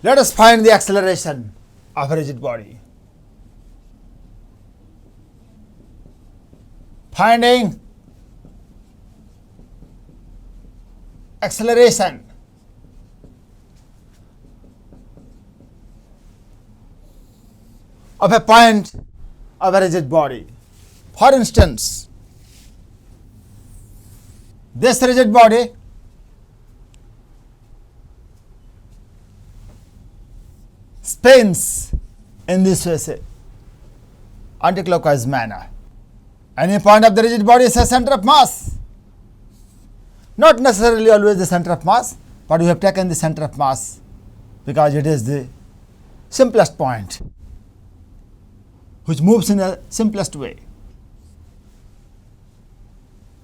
Let us find the acceleration of a rigid body. Finding acceleration of a point of a rigid body. For instance, this rigid body spins in this way, say, anticlockwise manner. Any point of the rigid body is a center of mass. Not necessarily always the center of mass, but we have taken the center of mass because it is the simplest point which moves in the simplest way.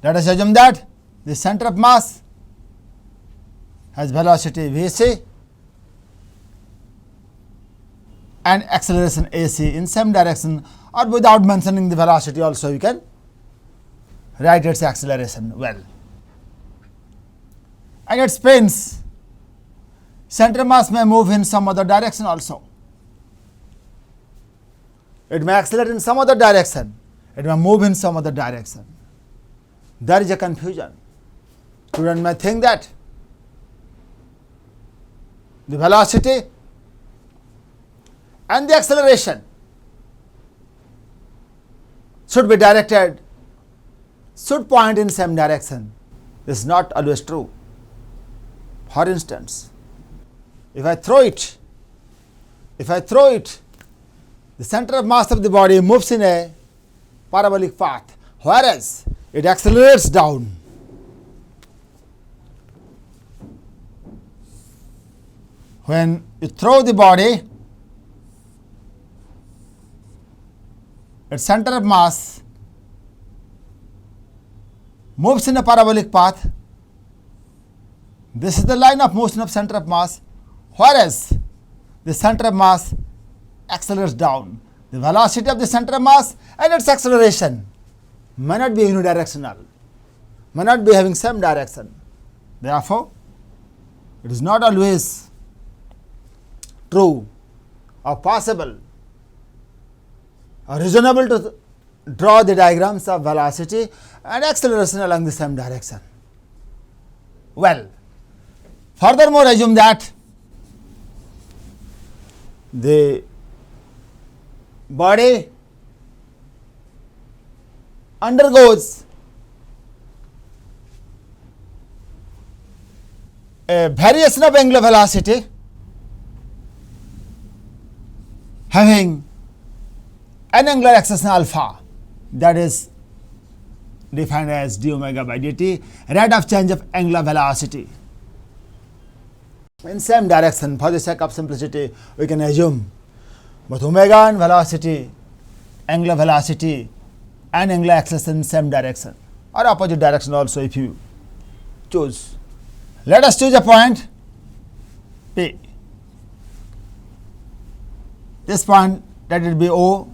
Let us assume that the center of mass has velocity Vc and acceleration AC in same direction, or without mentioning the velocity also you can write its acceleration well. And it spins. Center of mass may move in some other direction also. It may accelerate in some other direction. It may move in some other direction. There is a confusion. Student may think that the velocity and the acceleration should be directed, should point in same direction. This is not always true. For instance, if I throw it, the center of mass of the body moves in a parabolic path, whereas it accelerates down. When you throw the body, its center of mass moves in a parabolic path. This is the line of motion of center of mass, whereas the center of mass accelerates down. The velocity of the center of mass and its acceleration may not be unidirectional, may not be having same direction. Therefore, it is not always true or possible or reasonable to draw the diagrams of velocity and acceleration along the same direction. Well, furthermore, assume that the body undergoes a variation of angular velocity having an angular acceleration alpha, that is defined as d omega by dt, rate of change of angular velocity in same direction. For the sake of simplicity, we can assume both omega and velocity, angular velocity and angular acceleration in same direction or opposite direction also if you choose. Let us choose a point P. This point, let it be O,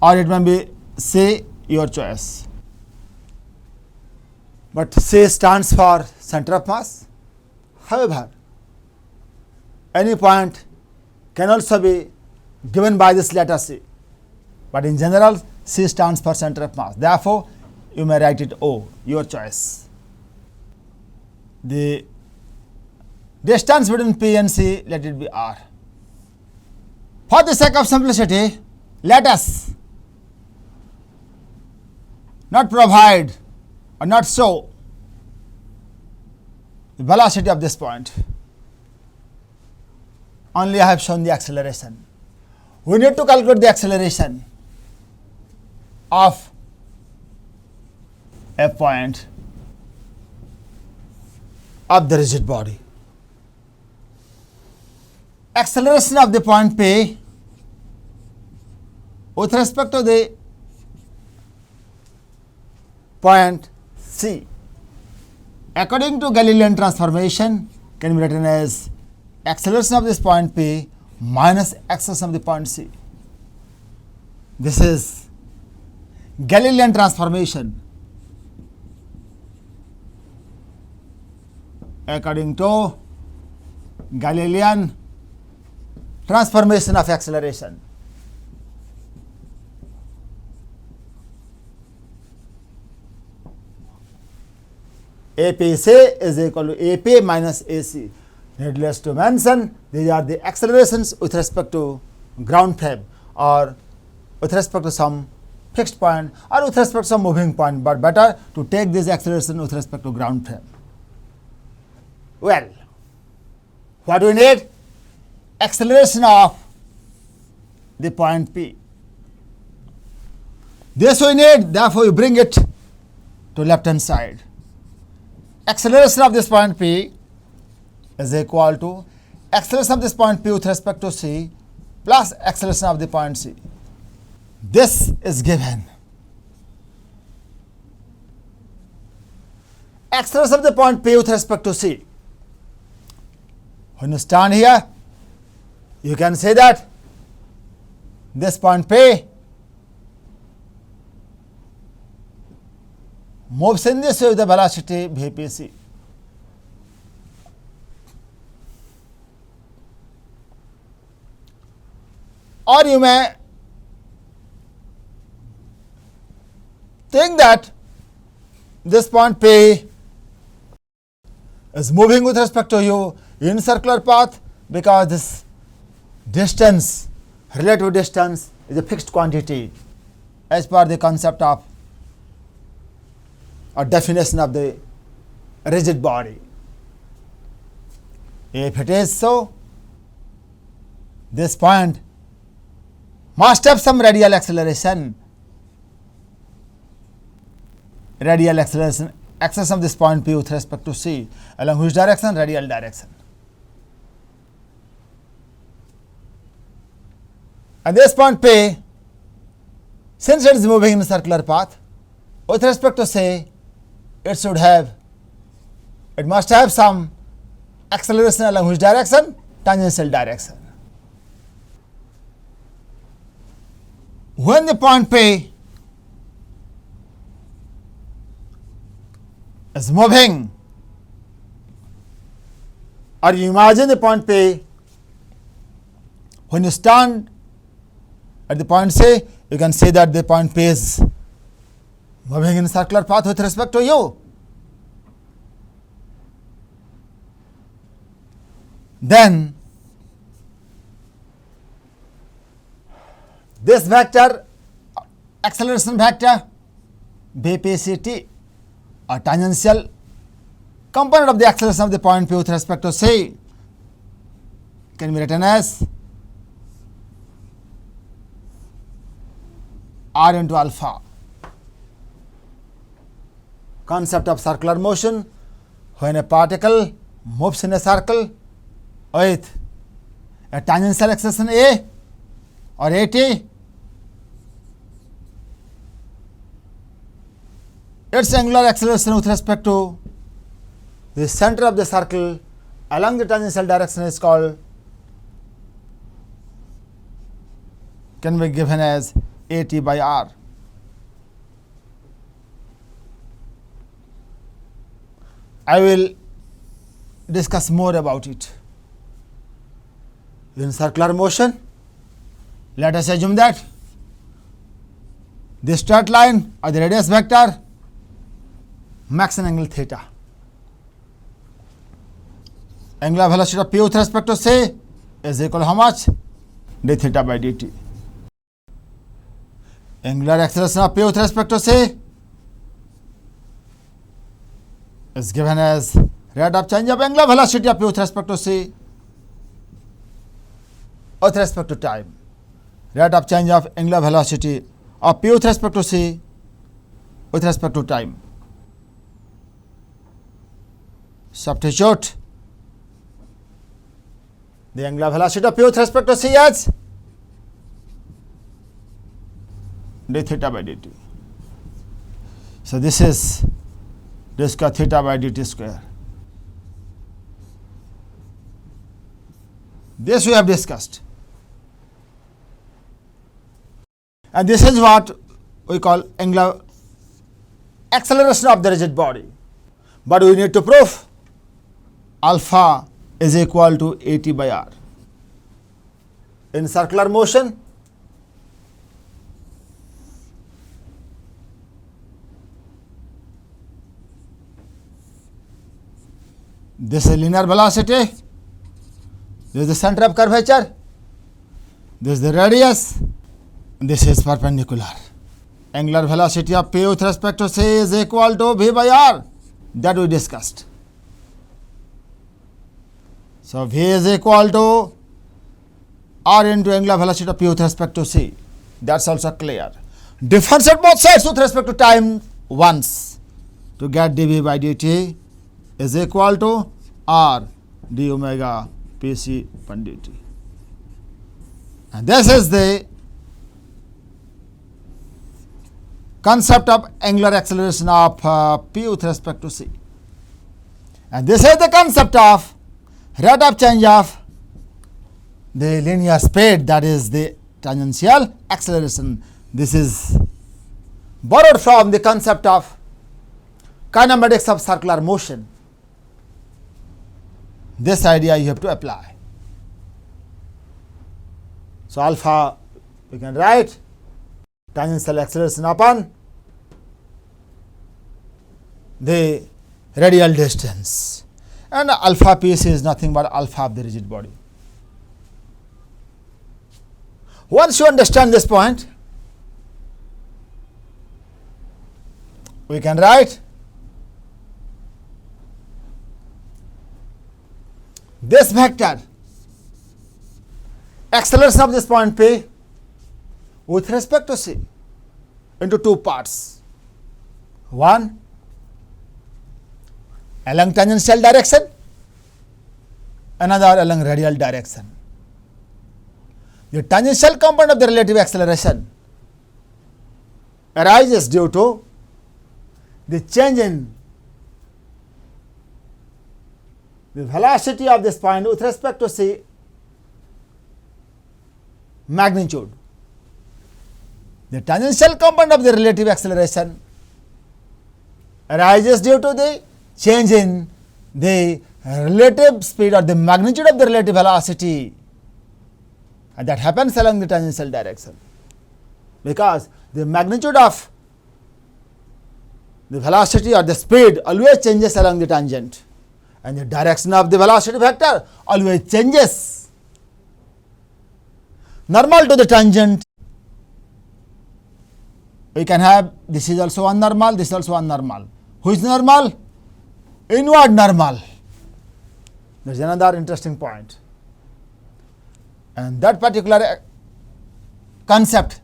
or it may be C, your choice. But C stands for center of mass. However, any point can also be given by this letter C, but in general C stands for center of mass. Therefore, you may write it O, your choice. The distance between P and C, let it be R. For the sake of simplicity, let us not provide or not show the velocity of this point. Only I have shown the acceleration. We need to calculate the acceleration of a point of the rigid body. Acceleration of the point P with respect to the point C, according to Galilean transformation, can be written as acceleration of this point P minus acceleration of the point C. This is Galilean transformation. according to Galilean transformation of acceleration. APC is equal to AP minus AC. Needless to mention, these are the accelerations with respect to ground frame or with respect to some fixed point or with respect to some moving point, but better to take this acceleration with respect to ground frame. Well, what do we need? Acceleration of the point P. This we need, therefore you bring it to left hand side. Acceleration of this point P is equal to acceleration of this point P with respect to C plus acceleration of the point C. This is given. Acceleration of the point P with respect to C. When you stand here, you can say that this point P moves in this way with the velocity Vpc. Or you may think that this point P is moving with respect to you in circular path because this distance, relative distance, is a fixed quantity as per the concept of or definition of the rigid body. If it is so, this point must have some radial acceleration. Radial acceleration, acceleration of this point P with respect to C, along which direction? Radial direction. And this point P, since it is moving in a circular path, with respect to C, it must have some acceleration along which direction? Tangential direction. When the point P is moving, or you imagine the point P, when you stand at the point C, you can say that the point P is moving in circular path with respect to you. Then this vector, acceleration vector Vpct, a tangential component of the acceleration of the point P with respect to C, can be written as r into alpha. Concept of circular motion: when a particle moves in a circle with a tangential acceleration A or AT, its angular acceleration with respect to the center of the circle along the tangential direction is called, can be given as AT by R. I will discuss more about it. In circular motion, let us assume that the straight line or the radius vector makes an angle theta. Angular velocity of P with respect to C is equal to how much? d theta by dt. Angular acceleration of P with respect to C is given as rate of change of angular velocity of P with respect to C with respect to time. Rate of change of angular velocity of P with respect to C with respect to time. Substitute the angular velocity of P with respect to C as d theta by dt. So this is d square theta by dt square. This we have discussed. And this is what we call angular acceleration of the rigid body. But we need to prove alpha is equal to AT by R. In circular motion, this is linear velocity, this is the center of curvature, this is the radius, this is perpendicular. Angular velocity of P with respect to C is equal to V by R, that we discussed. So V is equal to R into angular velocity of P with respect to C. That's also clear. Differentiate both sides with respect to time once to get dV by dt is equal to R d omega Pc upon dt. And this is the concept of angular acceleration of P with respect to C. And this is the concept of rate of change of the linear speed, that is the tangential acceleration. This is borrowed from the concept of kinematics of circular motion. This idea you have to apply. So alpha we can write tangential acceleration upon the radial distance, and alpha Pc is nothing but alpha of the rigid body. Once you understand this point, we can write this vector acceleration of this point P with respect to C into two parts. One along tangential direction, another along radial direction. The tangential component of the relative acceleration arises due to the change in the velocity of this point with respect to C magnitude. The tangential component of the relative acceleration arises due to the change in the relative speed or the magnitude of the relative velocity, and that happens along the tangential direction, because the magnitude of the velocity or the speed always changes along the tangent, and the direction of the velocity vector always changes. Normal to the tangent, we can have this is also one normal, this is also one normal. Who is normal? Inward normal. There is another interesting point, and that particular concept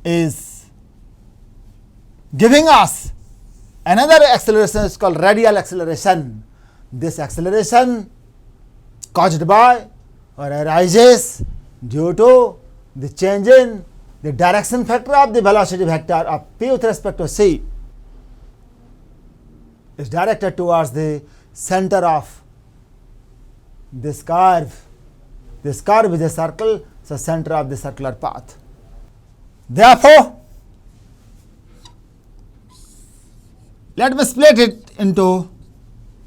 is giving us another acceleration is called radial acceleration. This acceleration caused by or arises due to the change in the direction factor of the velocity vector of P with respect to C is directed towards the center of this curve. This curve is a circle, so center of the circular path. Therefore, let me split it into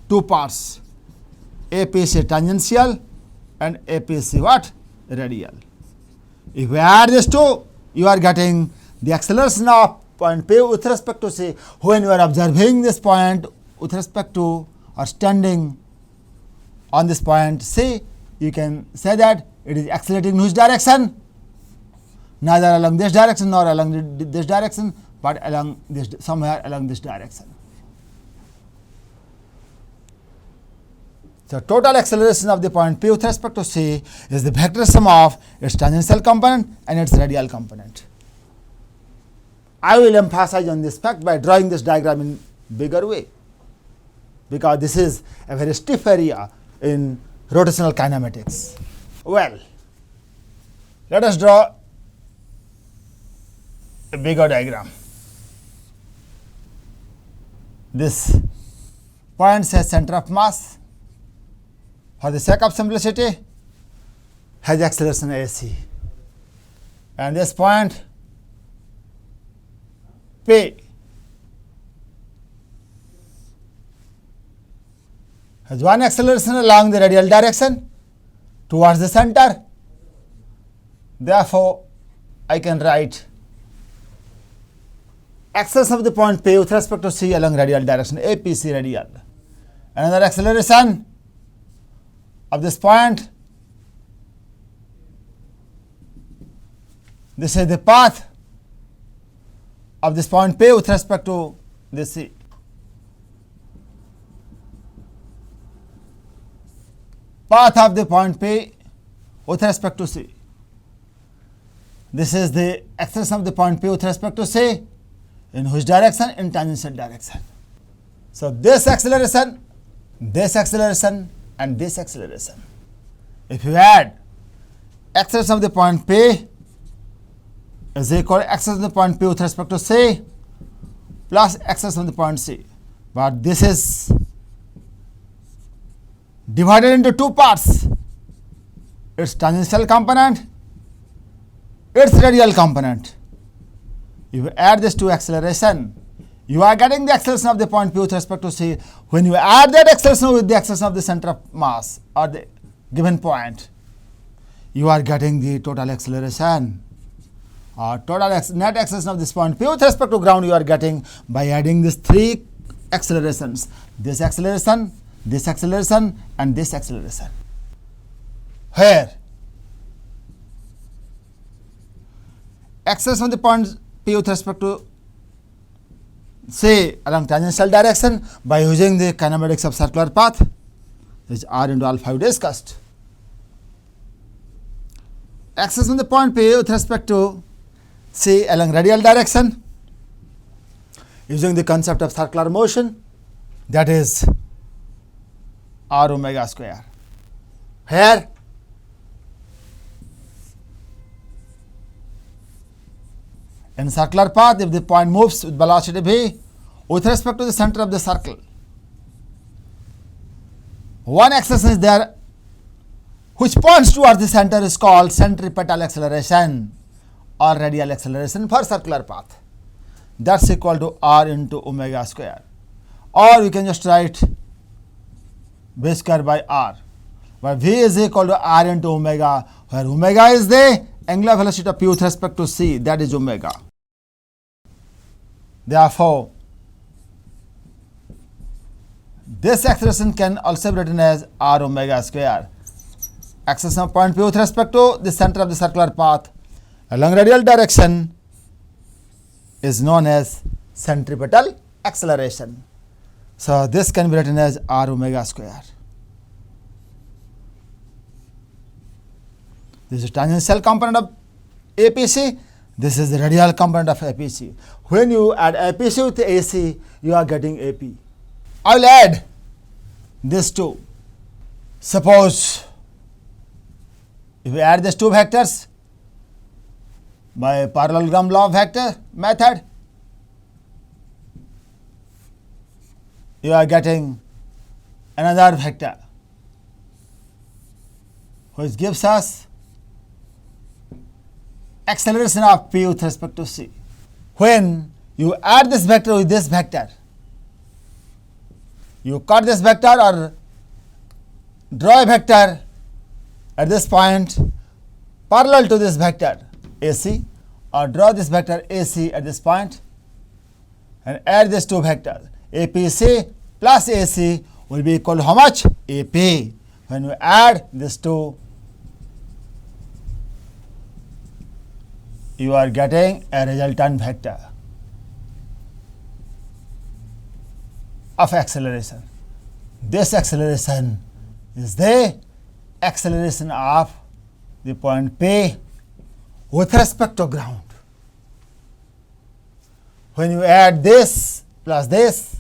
two parts, APC tangential and APC what? Radial. If we add these two, you are getting the acceleration of point P with respect to C. When you are observing this point with respect to or standing on this point C, you can say that it is accelerating in which direction? Neither along this direction nor along this direction, but along this, somewhere along this direction. So total acceleration of the point P with respect to C is the vector sum of its tangential component and its radial component. I will emphasize on this fact by drawing this diagram in bigger way, because this is a very stiff area in rotational kinematics. Well, let us draw a bigger diagram. This point says center of mass. For the sake of simplicity, has acceleration AC, and this point P has one acceleration along the radial direction towards the center. Therefore, I can write acceleration of the point P with respect to C along radial direction, APC radial. Another acceleration of this point. This is the path of this point P with respect to this C. Path of the point P with respect to C. This is the acceleration of the point P with respect to C. In which direction? In tangential direction. So this acceleration, and this acceleration. If you add acceleration of the point P is equal to acceleration of the point P with respect to C plus acceleration of the point C. But this is divided into two parts. Its tangential component, its radial component. If you add this to acceleration, you are getting the acceleration of the point P with respect to C. When you add that acceleration with the acceleration of the center of mass or the given point, you are getting the total acceleration or net acceleration of this point P with respect to ground you are getting by adding these three accelerations. This acceleration, this acceleration and this acceleration. Where acceleration of the point P with respect to C along tangential direction by using the kinematics of circular path, which R into alpha we discussed. Acceleration of the point P with respect to C along radial direction using the concept of circular motion, that is R omega square. Here in circular path, if the point moves with velocity v with respect to the center of the circle, one acceleration is there which points towards the center is called centripetal acceleration or radial acceleration for circular path. That's equal to R into omega square. Or you can just write v square by R, where v is equal to R into omega, where omega is the angular velocity of P with respect to C, that is omega. Therefore, this acceleration can also be written as R omega square. Acceleration of point P with respect to the center of the circular path along radial direction is known as centripetal acceleration. So this can be written as R omega square. This is tangential component of APC. This is the radial component of APC. When you add APC with AC, you are getting AP. I will add these two. Suppose if we add these two vectors by parallelogram law of vector method, you are getting another vector which gives us acceleration of P with respect to C. When you add this vector with this vector, you cut this vector or draw a vector at this point parallel to this vector AC, or draw this vector AC at this point and add these two vectors. APC plus AC will be equal to how much? AP. When we add these two, you are getting a resultant vector of acceleration. This acceleration is the acceleration of the point P with respect to ground. When you add this plus this,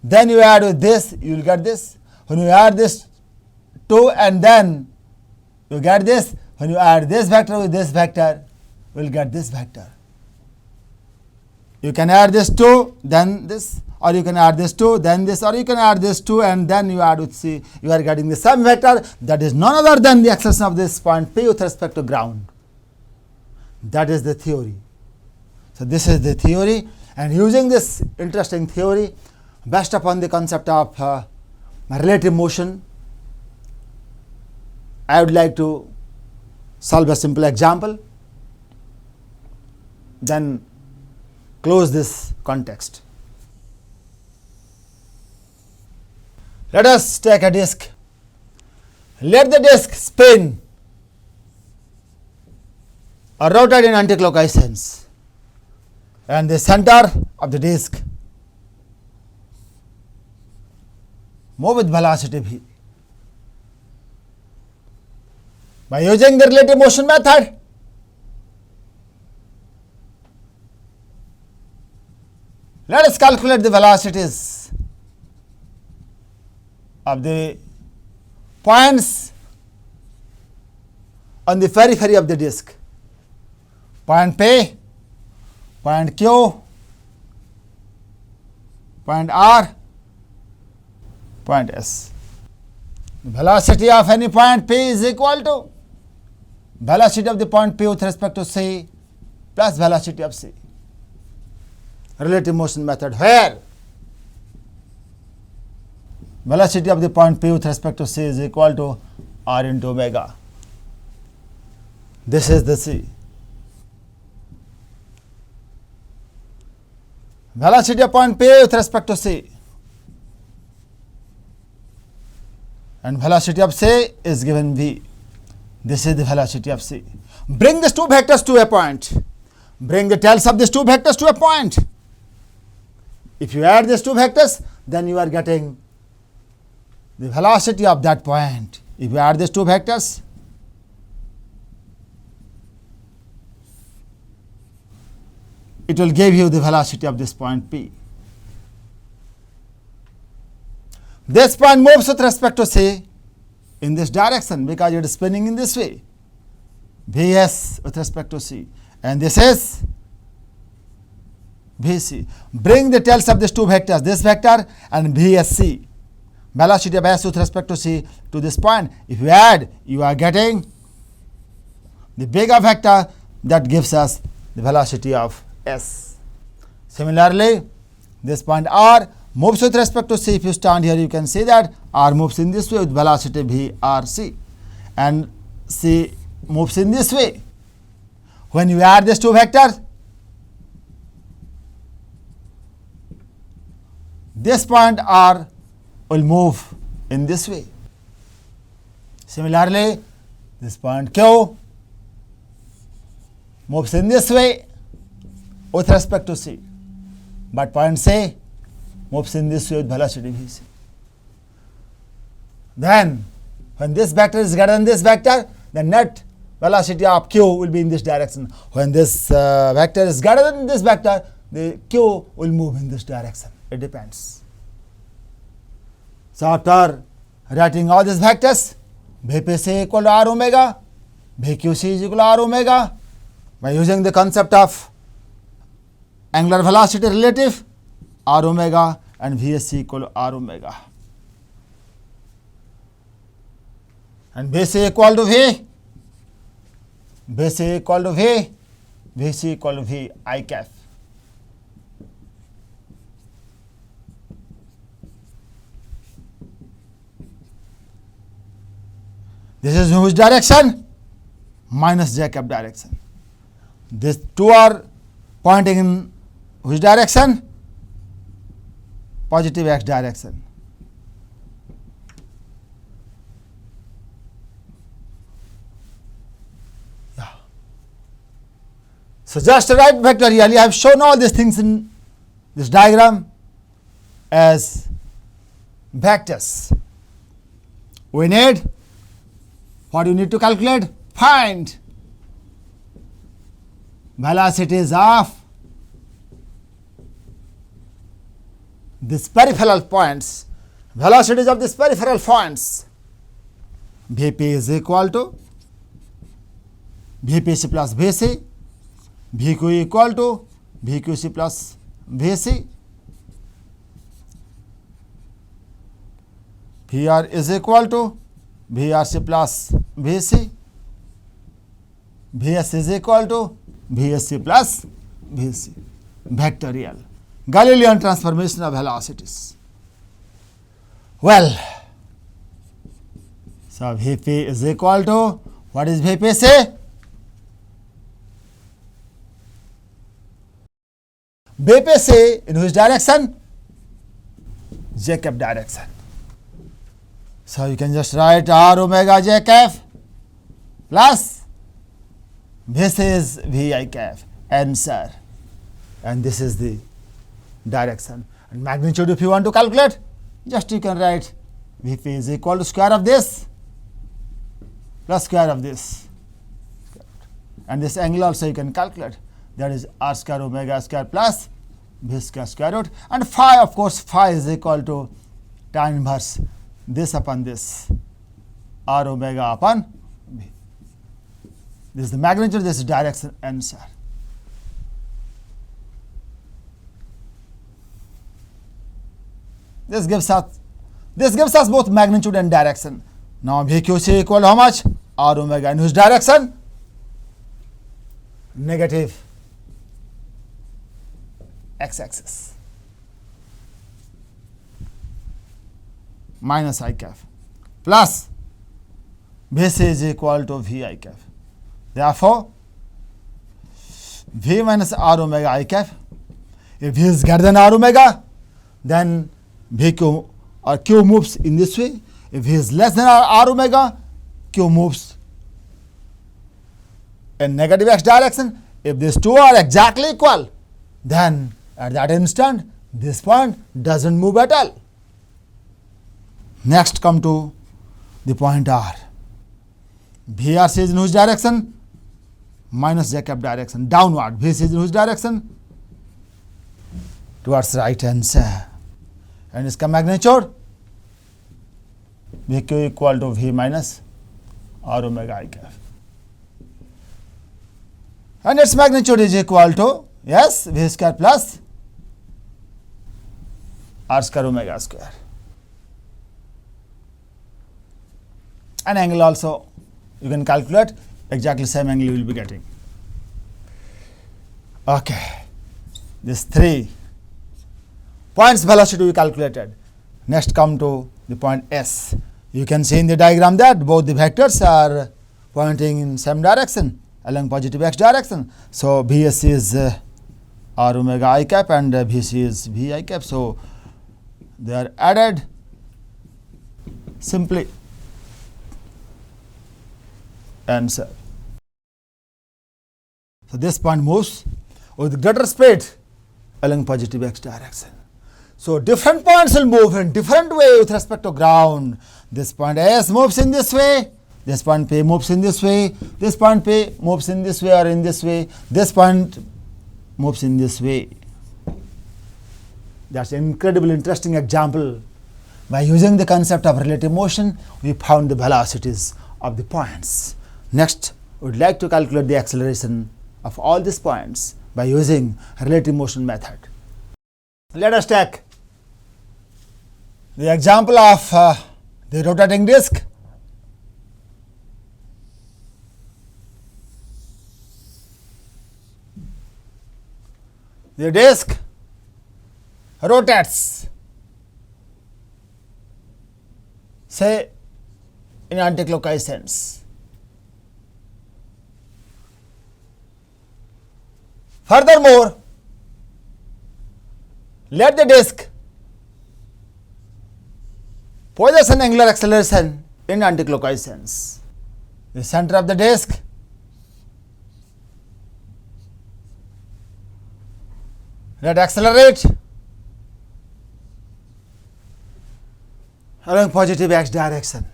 then you add with this, you will get this. When you add this 2 and then you get this, when you add this vector with this vector, you will get this vector. You can add this 2, then this, or you can add this 2, then this, or you can add this 2 and then you add with C. You are getting the same vector that is none other than the acceleration of this point P with respect to ground. That is the theory. So this is the theory, and using this interesting theory based upon the concept of my relative motion, I would like to solve a simple example, then close this context. Let us take a disk. Let the disk spin or rotate in anticlockwise sense, and the center of the disk move with velocity v. By using the relative motion method, let us calculate the velocities of the points on the periphery of the disk. Point P, point Q, point R, point S. The velocity of any point P is equal to velocity of the point P with respect to C plus velocity of C. Relative motion method, where velocity of the point P with respect to C is equal to R into omega. This is the C. Velocity of point P with respect to C, and velocity of C is given v. This is the velocity of C. Bring these two vectors to a point. Bring the tails of these two vectors to a point. If you add these two vectors, then you are getting the velocity of that point. If you add these two vectors, it will give you the velocity of this point P. This point moves with respect to C in this direction because it is spinning in this way. Vs with respect to C, and this is Vc. Bring the tails of these two vectors, this vector and Vsc, velocity of S with respect to C, to this point. If you add, you are getting the bigger vector that gives us the velocity of S. Similarly, this point R moves with respect to C. If you stand here, you can see that R moves in this way with velocity Vrc, and C moves in this way. When you add these two vectors, this point R will move in this way. Similarly, this point Q moves in this way with respect to C, but point C moves in this way with velocity Vc. Then, when this vector is greater than this vector, the net velocity of Q will be in this direction. When this vector is greater than this vector, the Q will move in this direction. It depends. So, after writing all these vectors, Vpc equal to R omega, Vqc is equal to R omega, by using the concept of angular velocity relative, R omega and Vsc equal to R omega. And Vc equal to V, Vc equal to V, Vc equal to V I cap. This is in which direction? Minus j cap direction. These two are pointing in which direction? Positive x direction. Yeah. So, just write vectorially. I have shown all these things in this diagram as vectors. We need, what you need to calculate? Find velocities of these peripheral points, velocities of these peripheral points. Vp is equal to Vpc plus Vc, Vq equal to Vqc plus Vc, Vr is equal to Vrc plus Vc, Vs is equal to Vsc plus Vc. Vectorial Galilean transformation of velocities. Well, so Vp is equal to, what is Vp say? Vp say in which direction? J cap direction. So you can just write R omega j cap plus this is Vi cap, answer, and this is the direction. And magnitude, if you want to calculate, just you can write Vp is equal to square of this plus square of this, and this angle also you can calculate, that is R square omega square plus V square square root, and phi, of course, phi is equal to tan inverse this upon this, R omega upon V. This is the magnitude, this is direction, answer. This gives us both magnitude and direction. Now VQC equal to how much? R omega, in whose direction? Negative x-axis, minus I cap plus Vc is equal to Vi cap. Therefore, V minus R omega I cap, if V is greater than R omega, then VQ or Q moves in this way. If V is less than R omega, Q moves in negative x direction. If these two are exactly equal, then at that instant this point doesn't move at all. Next come to the point R. VRC is in whose direction? Minus j cap direction, downward. VC is in whose direction? Towards right hand side. And its magnitude? VQ equal to V minus R omega I cap. And its magnitude is equal to, yes, V square plus R square omega square. An angle also you can calculate, exactly same angle you will be getting. Okay, these 3 points velocity we calculated. Next come to the point S. You can see in the diagram that both the vectors are pointing in same direction, along positive x direction. So Vsc is R omega I cap and Vc is Vi cap. So they are added simply, answer. So this point moves with greater speed along positive x direction. So different points will move in different way with respect to ground. This point S moves in this way, this point P moves in this way, this point P moves in this way or in this way, this point moves in this way. That's an incredibly interesting example. By using the concept of relative motion, we found the velocities of the points. Next, we would like to calculate the acceleration of all these points by using relative motion method. Let us take the example of the rotating disk. The disk rotates, say, in anticlockwise sense. Furthermore, let the disk possess an angular acceleration in anticlockwise sense. The center of the disk let accelerate along positive x direction.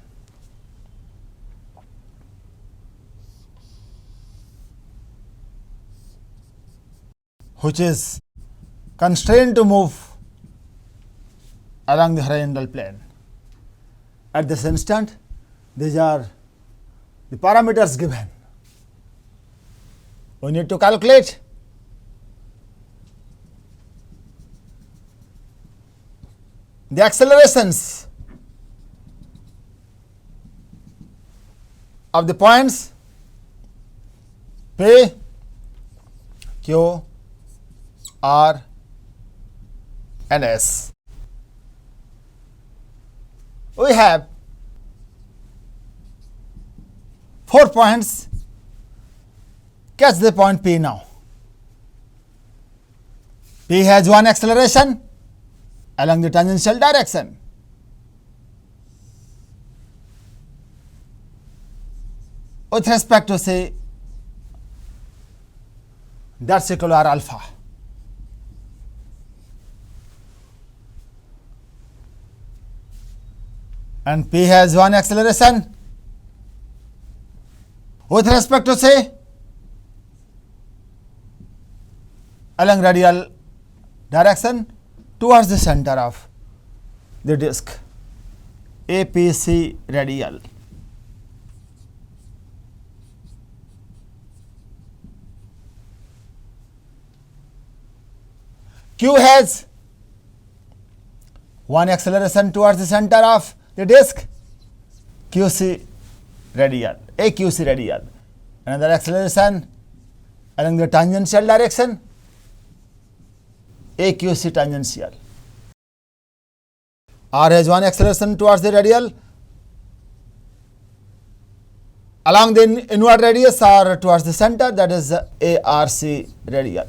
Which is constrained to move along the horizontal plane. At this instant, these are the parameters given. We need to calculate the accelerations of the points P, Q, R and S. we have 4 points. Catch the point P now. P has one acceleration along the tangential direction. With respect to say that's equal to R alpha. And P has one acceleration with respect to say along radial direction towards the center of the disk, APC radial. Q has one acceleration towards the center of the disk, QC radial, AQC radial. Another acceleration along the tangential direction, AQC tangential. R has one acceleration towards the radial along the inward radius or towards the center, that is ARC radial.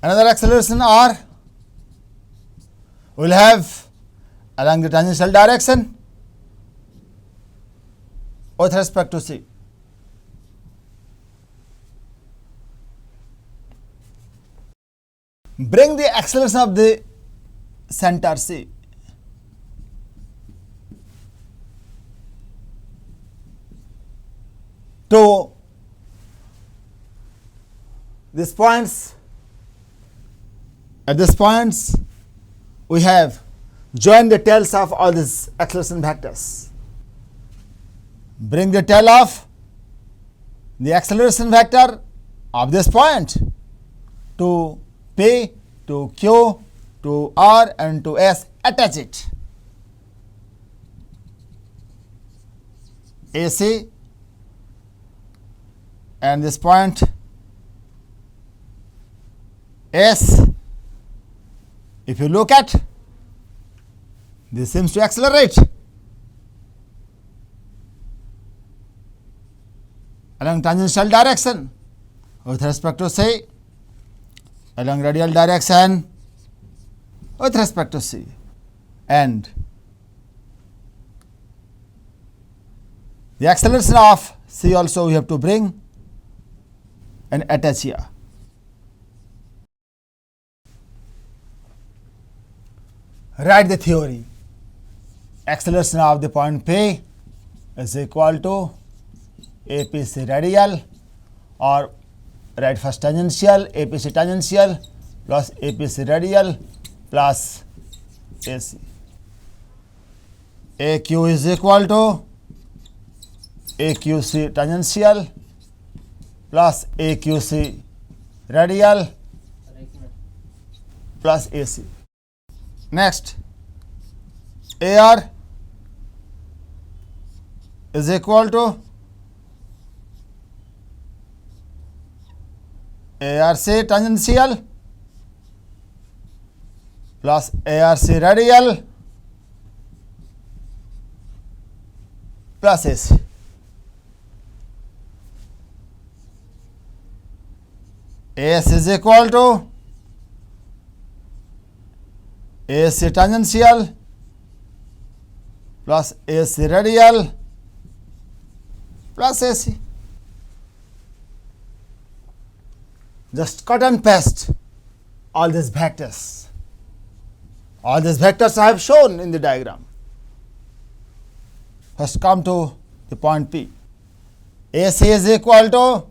Another acceleration R will have along the tangential direction with respect to C. Bring the acceleration of the center C to these points. At these points, we have joined the tails of all these acceleration vectors. Bring the tail of the acceleration vector of this point to P, to Q, to R and to S, attach it. AC and this point S. If you look at, this seems to accelerate along tangential direction with respect to say along radial direction with respect to C, and the acceleration of C also we have to bring and attach here. Write the theory. Acceleration of the point P is equal to APC radial, or write first tangential, APC tangential plus APC radial plus AC. AQ is equal to AQC tangential plus AQC radial plus AC. Next, AR is equal to ARC tangential plus ARC radial plus AC. AS is equal to AC tangential plus AC radial plus AC. Just cut and paste all these vectors. All these vectors I have shown in the diagram. First come to the point P. AC is equal to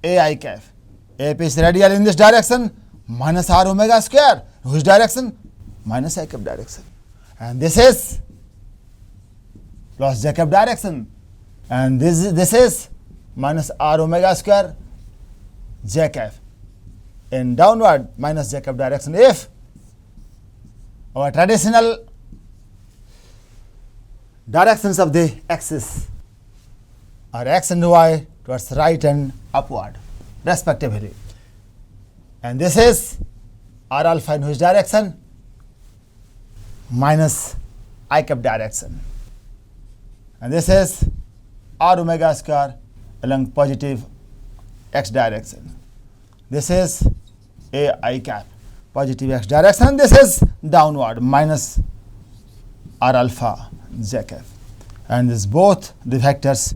AI cap. AP is radial in this direction minus R omega square. Which direction? Minus I cap direction. And this is plus J cap direction. And this is minus R omega square J cap. In downward minus J cap direction. If our traditional directions of the axis are x and y towards right and upward respectively, and this is R alpha in which direction? minus I cap direction. And this is r omega square along positive x direction. This is a I cap positive x direction, and this is downward minus r alpha j cap. And this both the vectors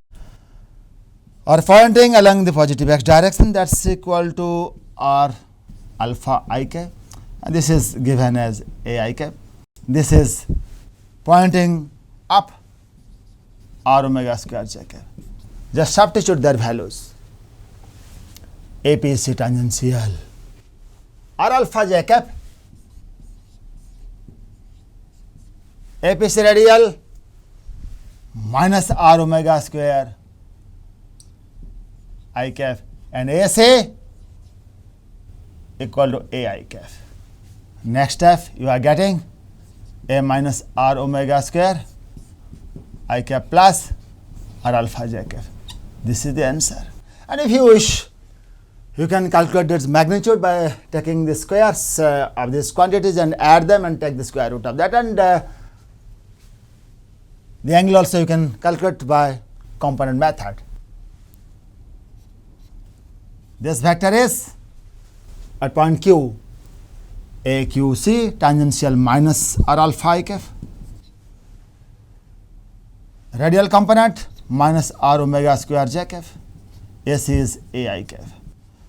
are pointing along the positive x direction, that's equal to r alpha I cap, and this is given as a I cap. This is pointing up r omega square j cap. Just substitute their values. APC tangential r alpha j cap, APC radial minus r omega square I cap, and AC equal to a I cap. Next step, you are getting a minus r omega square I cap plus r alpha j cap. This is the answer. And if you wish, you can calculate its magnitude by taking the squares of these quantities and add them and take the square root of that, and the angle also you can calculate by component method. This vector is at point Q, AQC tangential minus r alpha I cap, radial component minus r omega square j cap, AC is a I cap.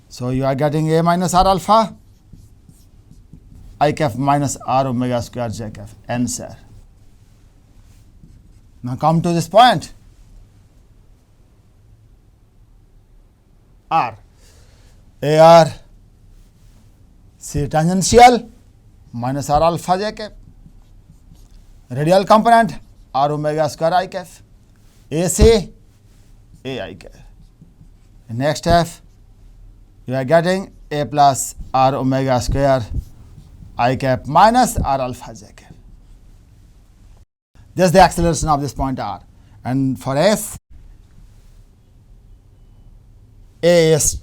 So you are getting a minus r alpha I cap minus r omega square j cap, answer. Now come to this point, R, AR C tangential minus r alpha j cap, radial component r omega square I cap, AC a I cap. Next step, you are getting a plus r omega square I cap minus r alpha j cap. This is the acceleration of this point R. And for S, A is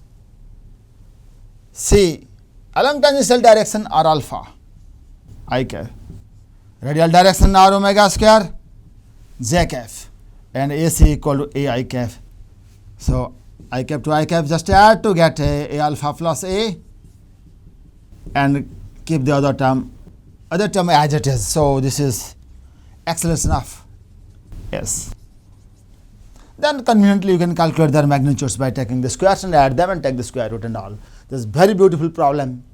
C along tangential direction r alpha I cap, radial direction r omega square j cap, and AC equal to a I cap. So I cap to I cap, just add to get a alpha plus a, and keep the other term as it is. So this is acceleration of S. Then conveniently you can calculate their magnitudes by taking the squares and add them and take the square root and all. This is very beautiful problem.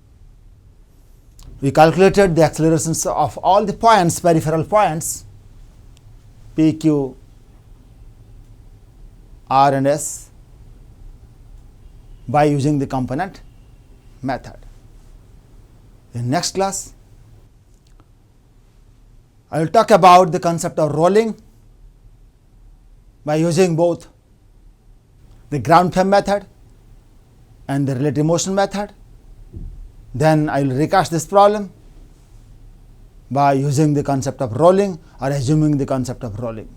We calculated the accelerations of all the points, peripheral points, P, Q, R and S by using the component method. In next class, I will talk about the concept of rolling by using both the ground frame method and the relative motion method. Then I will recast this problem by using the concept of rolling or assuming the concept of rolling.